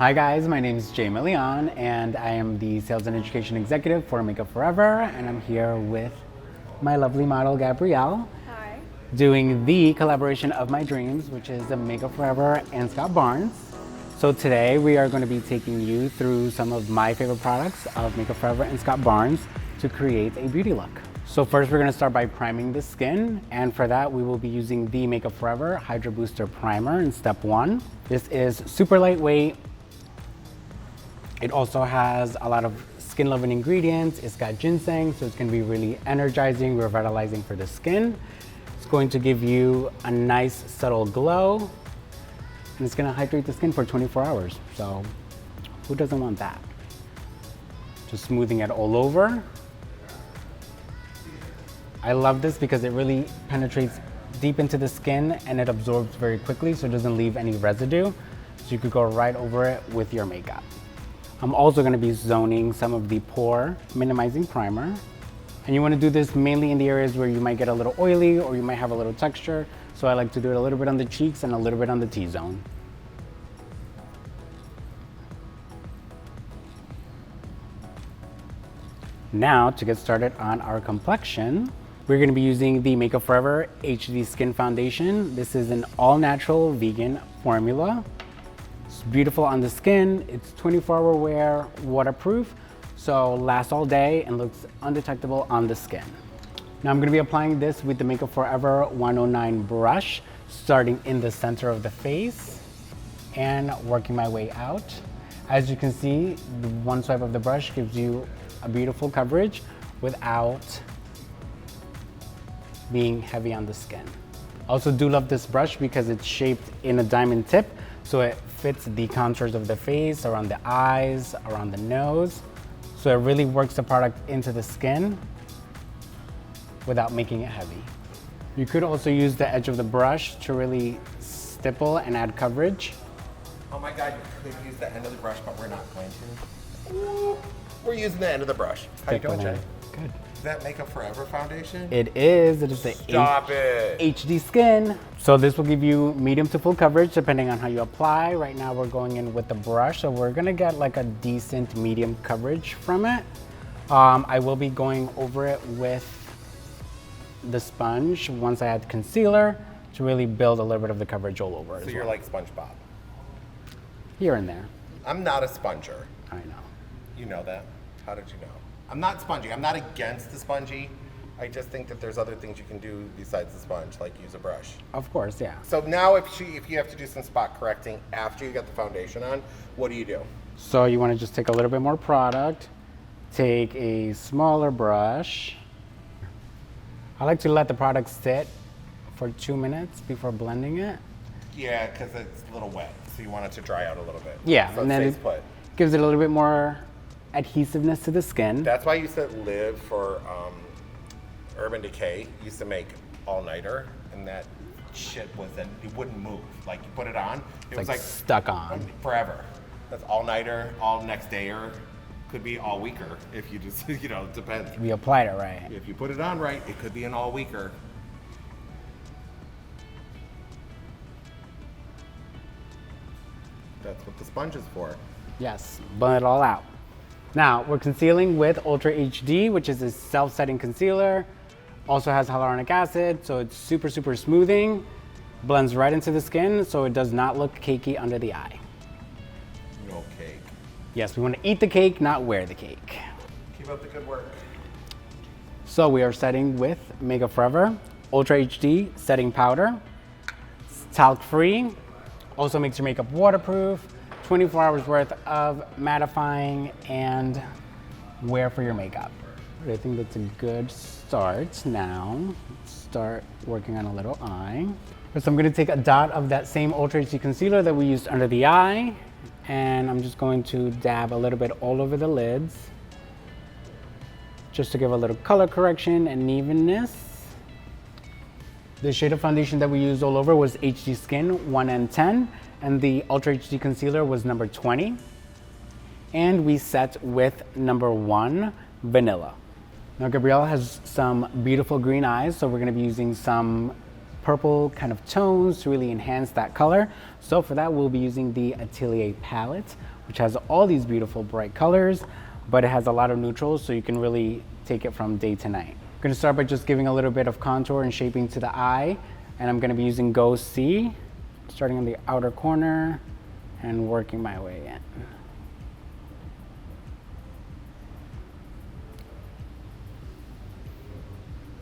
Hi guys, my name is Jay Milian and I am the Sales and Education Executive for Makeup Forever, and I'm here with my lovely model Gabrielle. Hi. Doing the collaboration of my dreams, which is the Makeup Forever and Scott Barnes. So today we are going to be taking you through some of my favorite products of Makeup Forever and Scott Barnes to create a beauty look. So first we're going to start by priming the skin, and for that we will be using the Makeup Forever Hydra Booster Primer in step 1. This is super lightweight. It also has a lot of skin loving ingredients. It's got ginseng, so it's going to be really energizing, revitalizing for the skin. It's going to give you a nice subtle glow, and it's going to hydrate the skin for 24 hours. So who doesn't want that? Just smoothing it all over. I love this because it really penetrates deep into the skin and it absorbs very quickly, so it doesn't leave any residue. So you could go right over it with your makeup. I'm also going to be zoning some of the Pore Minimizing Primer. And you want to do this mainly in the areas where you might get a little oily or you might have a little texture. So I like to do it a little bit on the cheeks and a little bit on the T-zone. Now to get started on our complexion, we're going to be using the Makeup Forever HD Skin Foundation. This is an all-natural vegan formula. It's beautiful on the skin. It's 24-hour wear, waterproof, so lasts all day and looks undetectable on the skin. Now I'm going to be applying this with the Makeup Forever 109 brush, starting in the center of the face and working my way out. As you can see, the one swipe of the brush gives you a beautiful coverage without being heavy on the skin. I also do love this brush because it's shaped in a diamond tip, so it fits the contours of the face, around the eyes, around the nose. So it really works the product into the skin without making it heavy. You could also use the edge of the brush to really stipple and add coverage. Oh my God, you could use the end of the brush, but we're not going to. We're using the end of the brush. How you doing, Jay? Good. Is that Makeup Forever foundation? It is. It is the HD Skin. So this will give you medium to full coverage depending on how you apply. Right now we're going in with the brush, so we're gonna get like a decent medium coverage from it. I will be going over it with the sponge once I add concealer to really build a little bit of the coverage all over. So you're like SpongeBob. Here and there. I'm not a sponger. I know. You know that? How did you know? I'm not spongy. I'm not against the spongy. I just think that there's other things you can do besides the sponge, like use a brush. Of course, yeah. So now if you have to do some spot correcting after you got the foundation on, what do you do? So you want to just take a little bit more product, take a smaller brush. I like to let the product sit for 2 minutes before blending it. Yeah, because it's a little wet, so you want it to dry out a little bit. Yeah, so and then it gives it a little bit more adhesiveness to the skin. That's why I used to live for Urban Decay. Used to make all-nighter, and that shit it wouldn't move. Like you put it on, it was like stuck on forever. That's all-nighter, all next dayer, could be all weeker if you just it depends. We applied it right. If you put it on right, it could be an all weeker. That's what the sponge is for. Yes, blend it all out. Now, we're concealing with Ultra HD, which is a self-setting concealer. Also has hyaluronic acid, so it's super, super smoothing. Blends right into the skin, so it does not look cakey under the eye. No cake. Yes, we want to eat the cake, not wear the cake. Keep up the good work. So we are setting with Makeup Forever Ultra HD Setting Powder. It's talc-free. Also makes your makeup waterproof. 24 hours worth of mattifying and wear for your makeup. I think that's a good start. Now, let's start working on a little eye. So I'm gonna take a dot of that same Ultra HD concealer that we used under the eye, and I'm just going to dab a little bit all over the lids, just to give a little color correction and evenness. The shade of foundation that we used all over was HD Skin 1N10, and the Ultra HD concealer was number 20. And we set with number 1, Vanilla. Now Gabrielle has some beautiful green eyes, so we're gonna be using some purple kind of tones to really enhance that color. So for that, we'll be using the Atelier palette, which has all these beautiful bright colors, but it has a lot of neutrals, so you can really take it from day to night. I'm gonna start by just giving a little bit of contour and shaping to the eye, and I'm gonna be using Go C, starting on the outer corner and working my way in.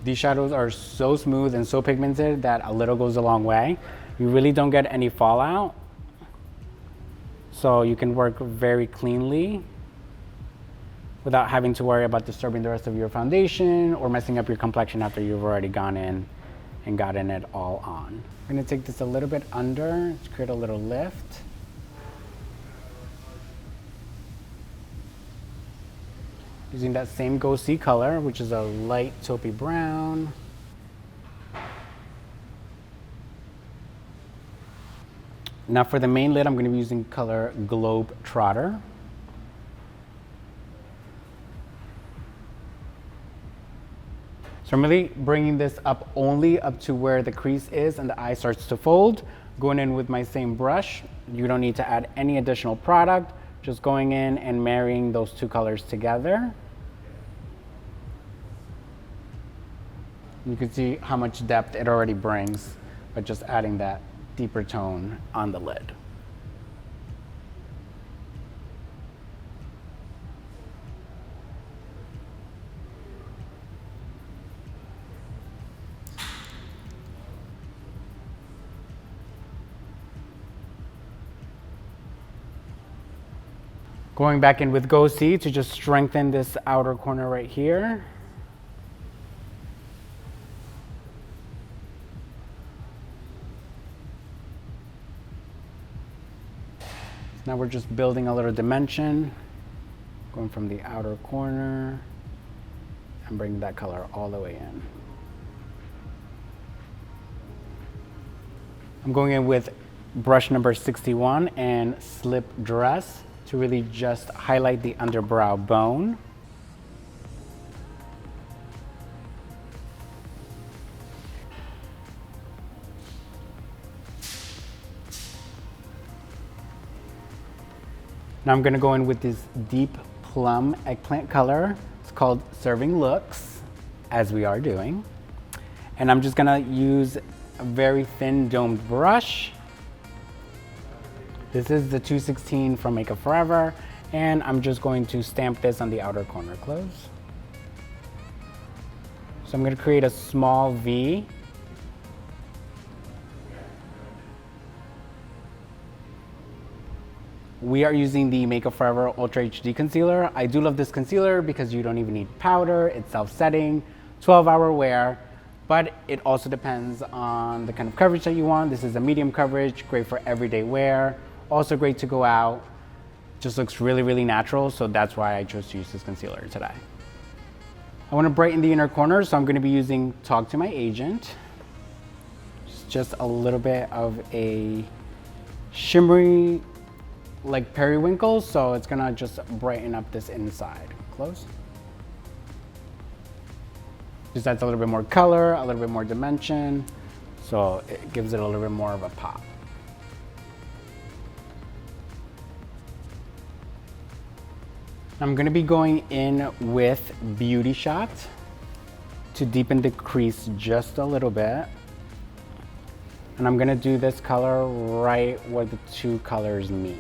These shadows are so smooth and so pigmented that a little goes a long way. You really don't get any fallout, so you can work very cleanly without having to worry about disturbing the rest of your foundation or messing up your complexion after you've already gone in and gotten it all on. I'm gonna take this a little bit under to create a little lift. Using that same Go C color, which is a light taupey brown. Now for the main lid, I'm going to be using color Globe Trotter. So I'm really bringing this up only up to where the crease is and the eye starts to fold. Going in with my same brush. You don't need to add any additional product. Just going in and marrying those two colors together. You can see how much depth it already brings by just adding that deeper tone on the lid. Going back in with Go C to just strengthen this outer corner right here. Now we're just building a little dimension, going from the outer corner and bringing that color all the way in. I'm going in with brush number 61 and Slip Dress to really just highlight the underbrow bone. Now I'm gonna go in with this deep plum eggplant color. It's called Serving Looks, as we are doing. And I'm just gonna use a very thin domed brush. This is the 216 from Makeup Forever, and I'm just going to stamp this on the outer corner close. So I'm gonna create a small V. We are using the Makeup Forever Ultra HD Concealer. I do love this concealer because you don't even need powder, it's self-setting, 12-hour wear, but it also depends on the kind of coverage that you want. This is a medium coverage, great for everyday wear, also great to go out. Just looks really, really natural, so that's why I chose to use this concealer today. I want to brighten the inner corner, so I'm going to be using Talk to My Agent. Just a little bit of a shimmery, like periwinkle, so it's gonna just brighten up this inside. Close. Just adds a little bit more color, a little bit more dimension, so it gives it a little bit more of a pop. I'm gonna be going in with Beauty Shot to deepen the crease just a little bit. And I'm gonna do this color right where the two colors meet.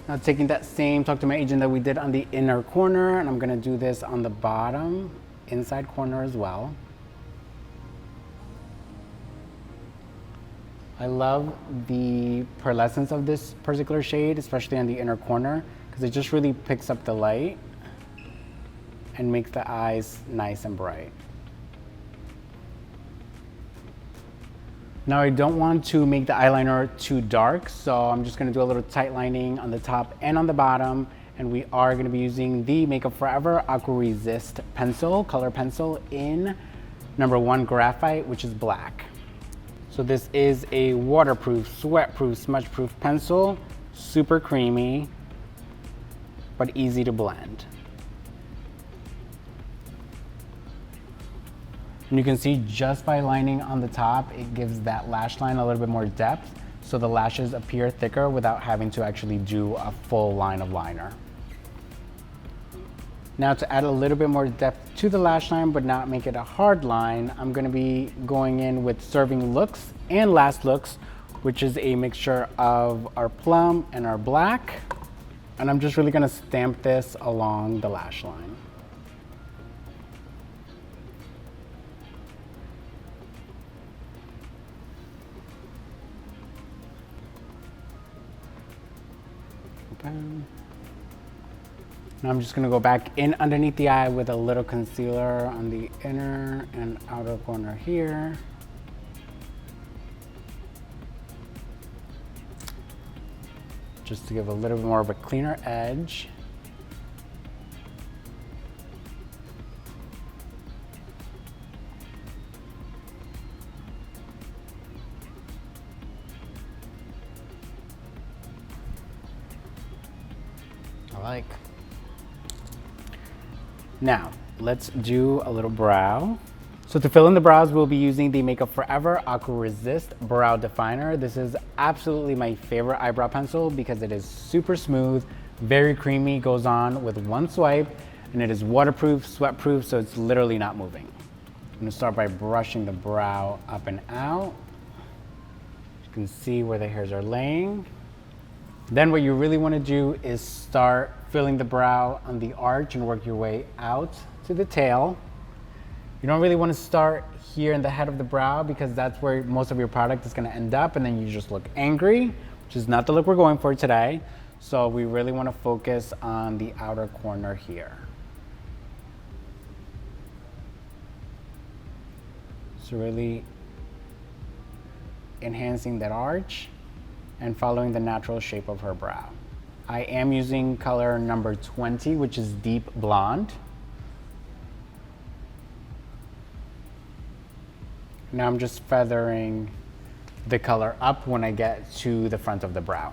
Now taking that same Talk to My Agent that we did on the inner corner, and I'm gonna do this on the bottom, inside corner as well. I love the pearlescence of this particular shade, especially on the inner corner, because it just really picks up the light and makes the eyes nice and bright. Now I don't want to make the eyeliner too dark, so I'm just gonna do a little tight lining on the top and on the bottom, and we are gonna be using the Makeup Forever Aqua Resist pencil, color pencil in number 1 Graphite, which is black. So this is a waterproof, sweat-proof, smudge-proof pencil, super creamy, but easy to blend. And you can see just by lining on the top, it gives that lash line a little bit more depth, so the lashes appear thicker without having to actually do a full line of liner. Now to add a little bit more depth to the lash line but not make it a hard line, I'm gonna be going in with Serving Looks and Last Looks, which is a mixture of our plum and our black. And I'm just really gonna stamp this along the lash line. Now I'm just gonna go back in underneath the eye with a little concealer on the inner and outer corner here. Just to give a little bit more of a cleaner edge. I like. Now, let's do a little brow. So to fill in the brows, we'll be using the Makeup Forever Aqua Resist Brow Definer. This is absolutely my favorite eyebrow pencil because it is super smooth, very creamy, goes on with one swipe, and it is waterproof, sweat-proof, so it's literally not moving. I'm gonna start by brushing the brow up and out. You can see where the hairs are laying. Then what you really wanna do is start filling the brow on the arch and work your way out to the tail. You don't really want to start here in the head of the brow because that's where most of your product is going to end up, and then you just look angry, which is not the look we're going for today. So we really want to focus on the outer corner here. So really enhancing that arch and following the natural shape of her brow. I am using color number 20, which is deep blonde. Now I'm just feathering the color up when I get to the front of the brow.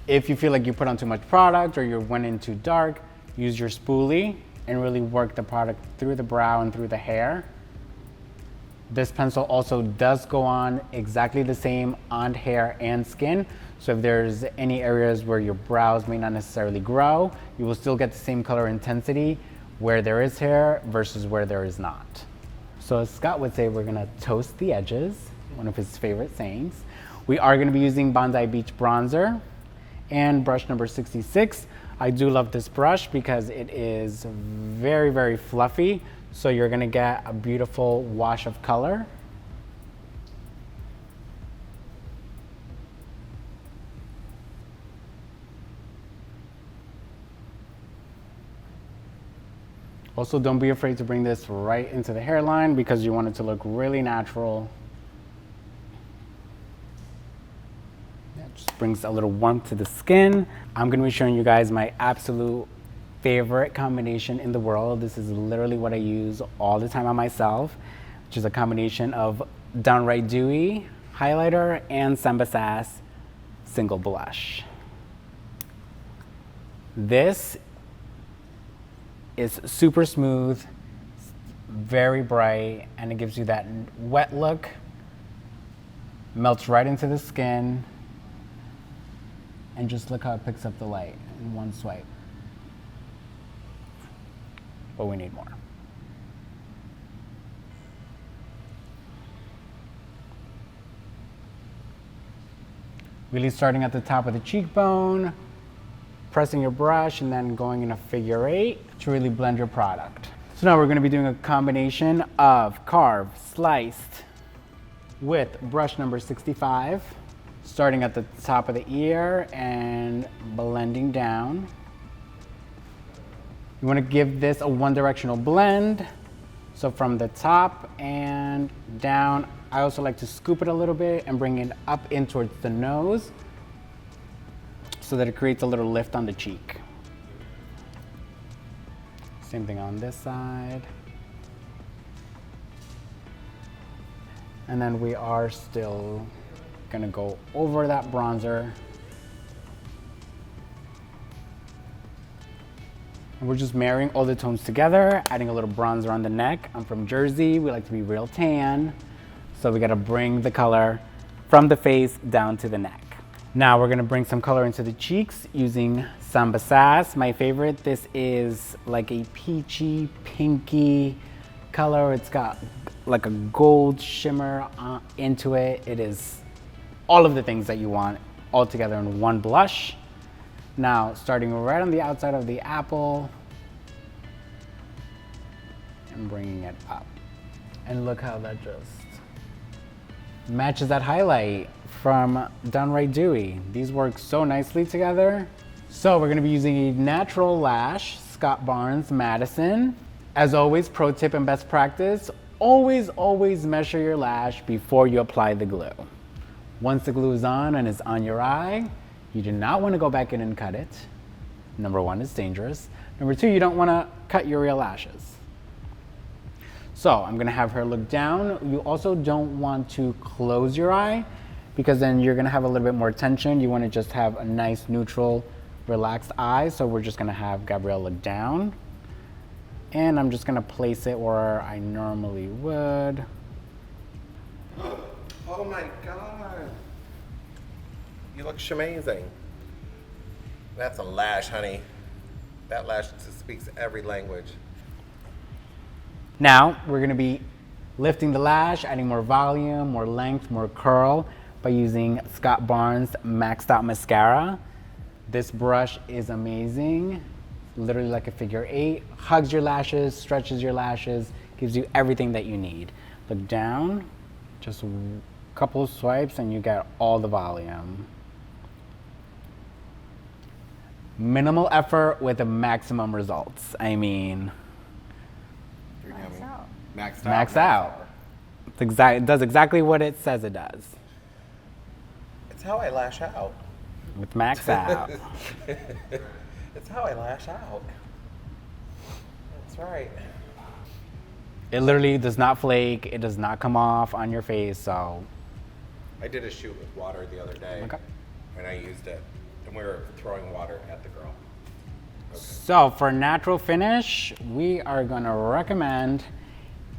If you feel like you put on too much product or you went in too dark, use your spoolie and really work the product through the brow and through the hair. This pencil also does go on exactly the same on hair and skin. So if there's any areas where your brows may not necessarily grow, you will still get the same color intensity where there is hair versus where there is not. So as Scott would say, we're gonna toast the edges, one of his favorite sayings. We are gonna be using Bonsai Beach Bronzer and brush number 66. I do love this brush because it is very, very fluffy. So you're gonna get a beautiful wash of color. Also, don't be afraid to bring this right into the hairline because you want it to look really natural. It just brings a little warmth to the skin. I'm gonna be showing you guys my absolute favorite combination in the world. This is literally what I use all the time on myself, which is a combination of Downright Dewy highlighter and Samba Sass single blush. This is super smooth, very bright, and it gives you that wet look, melts right into the skin, and just look how it picks up the light in one swipe. But we need more. Really starting at the top of the cheekbone, pressing your brush, and then going in a figure 8 to really blend your product. So now we're gonna be doing a combination of carved, sliced with brush number 65, starting at the top of the ear and blending down. You wanna give this a one-directional blend. So from the top and down, I also like to scoop it a little bit and bring it up in towards the nose so that it creates a little lift on the cheek. Same thing on this side. And then we are still gonna go over that bronzer. And we're just marrying all the tones together, adding a little bronzer on the neck. I'm from Jersey, we like to be real tan. So we gotta bring the color from the face down to the neck. Now we're gonna bring some color into the cheeks using Samba Sass, my favorite. This is like a peachy, pinky color. It's got like a gold shimmer into it. It is all of the things that you want all together in one blush. Now, starting right on the outside of the apple and bringing it up. And look how that just matches that highlight from Downright Dewy. These work so nicely together. So we're gonna be using a natural lash, Scott Barnes Madison. As always, pro tip and best practice, always measure your lash before you apply the glue. Once the glue is on and is on your eye, you do not want to go back in and cut it. Number one, it's dangerous. Number two, you don't want to cut your real lashes. So I'm going to have her look down. You also don't want to close your eye because then you're going to have a little bit more tension. You want to just have a nice, neutral, relaxed eye. So we're just going to have Gabrielle look down. And I'm just going to place it where I normally would. Oh my God. You look amazing. That's a lash, honey. That lash speaks every language. Now, we're gonna be lifting the lash, adding more volume, more length, more curl by using Scott Barnes Maxed Out Mascara. This brush is amazing. Literally like a figure eight, hugs your lashes, stretches your lashes, gives you everything that you need. Look down, just a couple of swipes and you get all the volume. Minimal effort with the maximum results. I mean, Maxed out. Max out. It does exactly what it says it does. It's how I lash out. With Max Out. It's how I lash out. That's right. It literally does not flake. It does not come off on your face, so. I did a shoot with water the other day, Okay. and I used it, and we were throwing water at the girl. Okay. So for natural finish, we are gonna recommend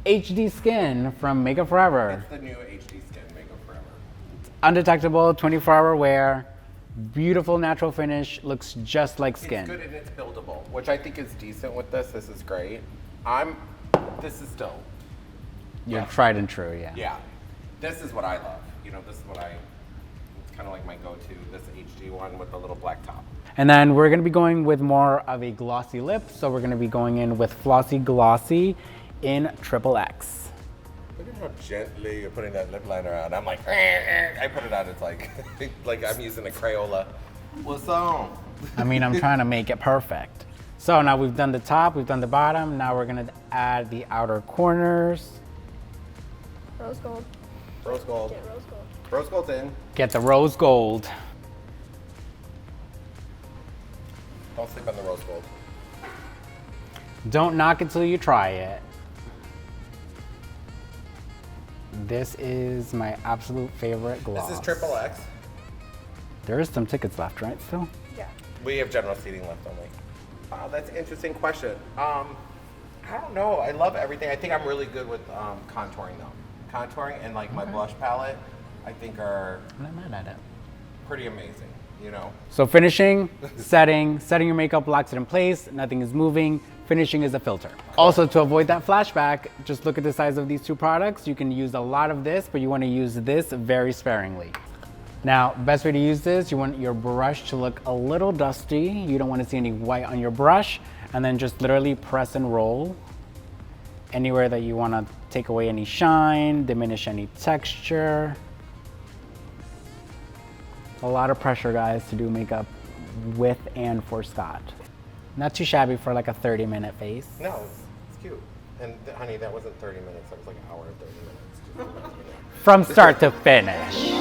HD Skin from Makeup Forever. It's the new HD Skin Makeup Forever. Undetectable, 24-hour wear, beautiful natural finish, looks just like skin. It's good and it's buildable, which I think is decent with this. This is great. This is still. You're tried and true, yeah. Yeah. This is what I love. You know, this is what it's kind of like my go-to, this HD one with the little black top. And then we're gonna be going with more of a glossy lip. So we're gonna be going in with Flossy Glossy in XXX. Look at how gently you're putting that lip liner on. I'm like, I put it on, it's like, like I'm using a Crayola. What's on? I mean, I'm trying to make it perfect. So now we've done the top, we've done the bottom. Now we're gonna add the outer corners. Rose gold. Rose gold. Get rose gold. Rose gold's in. Get the rose gold. Don't sleep on the rose gold. Don't knock it till you try it. This is my absolute favorite gloss. This is XXX. There is some tickets left, right, still? Yeah. We have general seating left only. Wow, that's an interesting question. I don't know. I love everything. I think I'm really good with contouring though. Contouring and like my blush palette, I think are I'm not mad at it. pretty amazing, you know? So finishing, setting your makeup, locks it in place, nothing is moving. Finishing is a filter. Also, to avoid that flashback, just look at the size of these two products. You can use a lot of this, but you want to use this very sparingly. Now, best way to use this, you want your brush to look a little dusty. You don't want to see any white on your brush, and then just literally press and roll anywhere that you want to take away any shine, diminish any texture. A lot of pressure, guys, to do makeup with and for Scott. Not too shabby for like a 30-minute face. No, it's cute. And honey, that wasn't 30 minutes. That was like an hour and 30 minutes. From start to finish.